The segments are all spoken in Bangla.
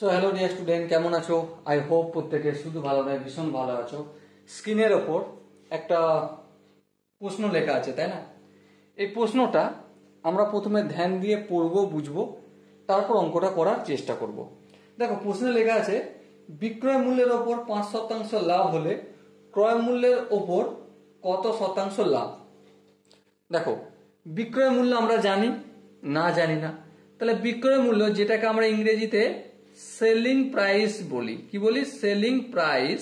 সো হ্যালো ডিয়ার স্টুডেন্ট, কেমন আছো? আই হোপ প্রত্যেকে শুধু ভালো নয়, ভীষণ ভালো আছো। স্ক্রিনের ওপর একটা প্রশ্ন লেখা আছে, তাই না? এই প্রশ্নটা আমরা প্রথমে ধ্যান দিয়ে পড়বো, বুঝবো, তারপর অঙ্কটা করার চেষ্টা করব। দেখো, প্রশ্নে লেখা আছে বিক্রয় মূল্যের ওপর 5% লাভ হলে ক্রয় মূল্যের ওপর কত শতাংশ লাভ? দেখো, বিক্রয় মূল্য আমরা জানি না, জানি না। তাহলে বিক্রয় মূল্য, যেটাকে আমরা ইংরেজিতে সেলিং প্রাইস বলি, কি বলি? সেলিং প্রাইস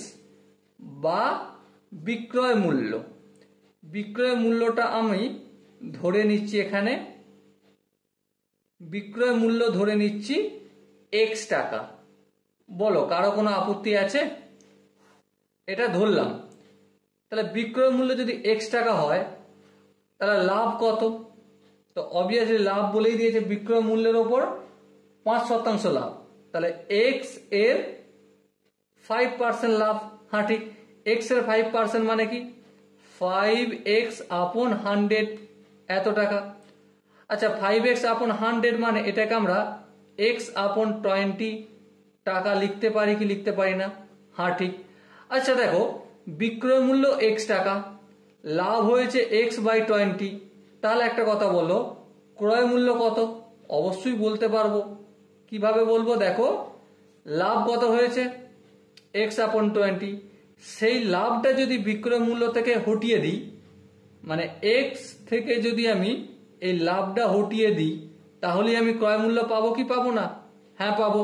বা বিক্রয় মূল্য। বিক্রয় মূল্যটা আমি ধরে নিচ্ছি এখানে, বিক্রয় মূল্য ধরে নিচ্ছি এক্স টাকা। বলো, কারো কোনো আপত্তি আছে? এটা ধরলাম। তাহলে বিক্রয় মূল্য যদি এক্স টাকা হয়, তাহলে লাভ কত? তো অবভিয়াসলি লাভ বলেই দিয়েছে বিক্রয় মূল্যের ওপর 5% লাভ। তাহলে এক্স এর 5% লাভ। হ্যাঁ ঠিক, এক্স এর 5% মানে কি? 5x আপন 100, এত টাকা। আচ্ছা, 5x আপন 100 মানে এটাকে আমরা x আপন 20 টাকা লিখতে পারি কি লিখতে পারি না? হ্যাঁ ঠিক। আচ্ছা দেখো, বিক্রয় মূল্য x টাকা, লাভ হয়েছে x/20। তাহলে একটা কথা বলো, ক্রয় মূল্য কত? অবশ্যই বলতে পারবো। কিভাবে বলবো? দেখো, লাভ কত হয়েছে? x আপন 20। সেই লাভটা যদি বিক্রয় মূল্য থেকে হটিয়ে দিই, মানে x থেকে যদি আমি এই লাভটা হটিয়ে দিই, তাহলে আমি ক্রয় মূল্য পাবো কি পাবো না? হ্যাঁ পাবো।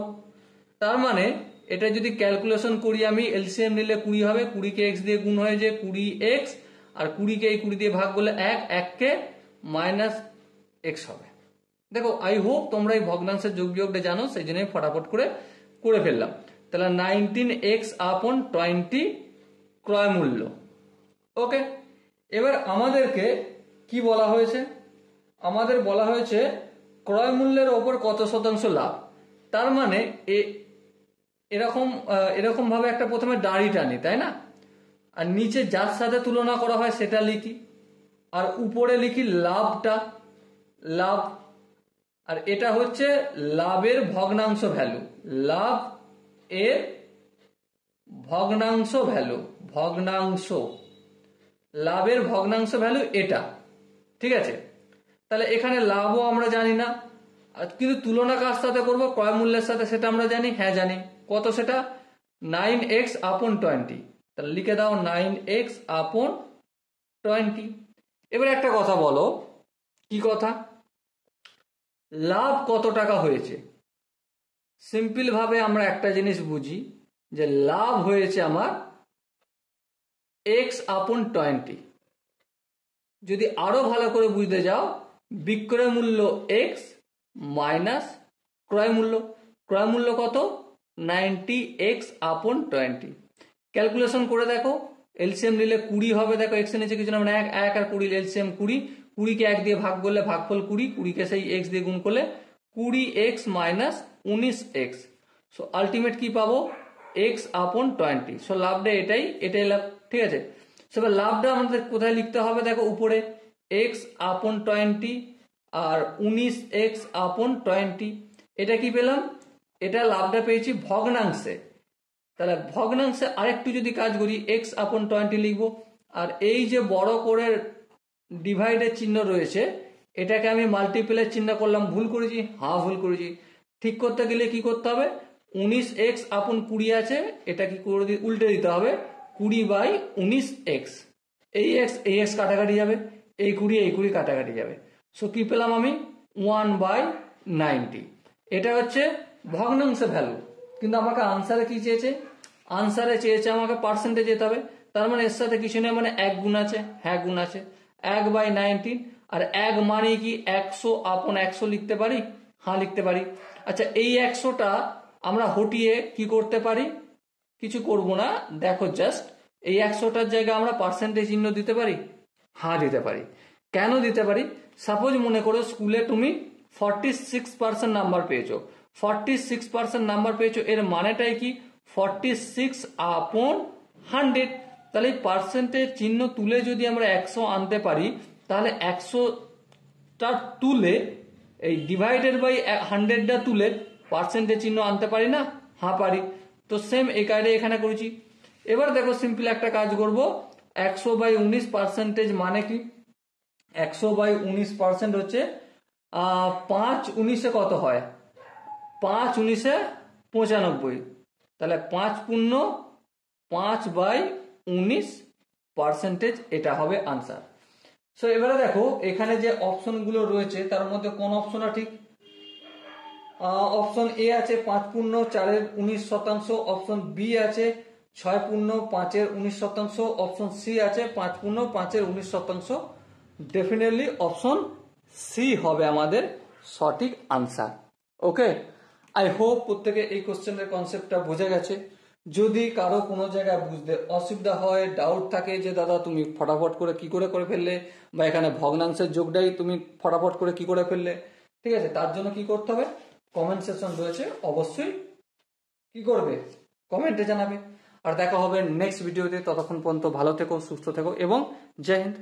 তার মানে এটা যদি ক্যালকুলেশন করি, আমি এলসিএম নিলে 20 হবে, 20 কে x দিয়ে গুণ হয়ে যে 20x, আর 20 কে এই 20 দিয়ে ভাগ করলে 1 কে -x হবে। দেখো, আই হোপ তোমরা এই ভগ্নাংশের যোগ বিয়োগটা জানো, সেই জন্য ফটাফট করে ফেললাম। তাহলে 19x আপন 20 ক্রয় মূল্য। ওকে, এবার আমাদেরকে কি বলা হয়েছে? আমাদের বলা হয়েছে ক্রয় মূল্যের ওপর কত শতাংশ লাভ। তার মানে এরকম ভাবে একটা প্রথমে দাঁড়ি টানি, তাই না? আর নিচে যার সাথে তুলনা করা হয় সেটা লিখি, আর উপরে লিখি লাভটা, লাভ। আর এটা হচ্ছে লাভের ভগ্নাংশ ভ্যালু, লাভ এর ভগ্নাংশ ভ্যালু, ভগ্নাংশ, লাভের ভগ্নাংশ ভ্যালু এটা। ঠিক আছে, তাহলে এখানে লাভও আমরা জানি না, কিন্তু তুলনা কার সাথে করব? ক্রয় মূল্যের সাথে, সেটা আমরা জানি। হ্যাঁ জানি। কত সেটা? 9x আপন 20। তাহলে লিখে দাও 9x আপন 20। এবার একটা কথা বলো, কি কথা? লাভ কত টাকা হয়েছে? সিম্পল ভাবে আমরা একটা জিনিস বুঝি, যে লাভ হয়েছে আমার x আপন 20। যদি আরো ভালো করে বুঝতে যাও, বিক্রয় মূল্য x মাইনাস ক্রয় মূল্য। ক্রয় মূল্য কত? 90x আপন 20। ক্যালকুলেশন করে দেখো, এলসিএম নিলে 20 হবে। দেখো, x এর নিচে কিছু না, মানে 1 আর 20, এলসিএম 20। 20 কে 1 দিয়ে ভাগ করলে ভাগফল 20, 20 কে সেই x দিয়ে গুণ করলে 20x minus 19x। So ultimate কি পাবো? x আপন 20। সো লাভটা এটাই লাভ। ঠিক আছে, সেবার লাভটা আমাদের কোথায় লিখতে হবে? দেখো, উপরে x আপন 20 আর 19x আপন 20। এটা কি পেলাম? এটা লাভটা পেয়েছি ভগ্নাংশে। তাহলে ভগ্নাংশে আরেকটু যদি কাজ করি, x আপন 20 লিখবো, আর এই যে বড় করে ডিভাইডের চিহ্ন রয়েছে, এটাকে আমি মাল্টিপ্লাই চিহ্ন করলাম। ভুল করেছি? হ্যাঁ ভুল করেছি। ঠিক করতে গেলে কি করতে হবে? 19x আপন 20 আছে, এটা কি করে উল্টে দিতে হবে, 20/19x। এই x কাটাকাটি যাবে, এই 20 কাটাকাটি যাবে। সো কি পেলাম আমি? 1/90। এটা হচ্ছে ভগ্নাংশ ভ্যালু। কিন্তু আমাকে আনসারে কি চেয়েছে? আনসারে চেয়েছে আমাকে পার্সেন্টেজ যেতে হবে। তার মানে এর সাথে কিছু নেই, মানে 1 গুণ আছে। হ্যাঁ গুণ আছে, 1/19। আর 1 মানে কি 100 আপন 100 লিখতে পারি? হ্যাঁ লিখতে পারি। আচ্ছা, এই 100টা আমরা হটিয়ে কি করতে পারি? কিছু করব না। দেখো, জাস্ট এই 100টার জায়গায় আমরা পার্সেন্টেজ চিহ্ন দিতে পারি। হ্যাঁ দিতে পারি। কেন দিতে পারি? সাপোজ মনে করো স্কুলে তুমি 46% নাম্বার পেয়েছো। 46% নাম্বার পেয়েছো, এর মানেটাই কি? 46 আপন 100। তাহলে পার্সেন্টেজ চিহ্ন তুলে যদি আমরা 100 আনতে পারি, তাহলে 100টা তুলে এই ডিভাইডেড বাই 100টা তুলে পার্সেন্টেজ চিহ্ন আনতে পারি না? হ্যাঁ পারি। তো সেম এই কাজটা এখানে করেছি। এবার দেখো সিম্পল একটা কাজ করব, 100/19% মানে কি? 100/19% হচ্ছে 5×19 কত হয়? 5×19 95। তাহলে 5×5/19% এটা হবে আনসার। সো এবারে দেখো এখানে যে অপশনগুলো রয়েছে তার মধ্যে কোন অপশনটা ঠিক? অপশন এ আছে 5×4=19%, অপশন বি আছে 6×5=19%, অপশন সি আছে 5×5=19%। ডেফিনেটলি অপশন সি হবে আমাদের সঠিক আনসার। ওকে, আই হোপ প্রত্যেকে এই কোশ্চেনের কনসেপ্টটা বোঝা গেছে। যদি কারো কোনো জায়গায় বুঝতে অসুবিধা হয়, ডাউট থাকে যে দাদা তুমি ফটাফট করে কি করে করে ফেললে, বা এখানে ভগ্নাংশের যোগটাই তুমি ফটাফট করে কি করে ফেললে, ঠিক আছে, তার জন্য কি করতে হবে? কমেন্ট সেকশন রয়েছে, অবশ্যই কি করবে? কমেন্টে জানাবে। আর দেখা হবে নেক্সট ভিডিওতে। ততক্ষণ পর্যন্ত ভালো থেকো, সুস্থ থেকো এবং জয় হিন্দ।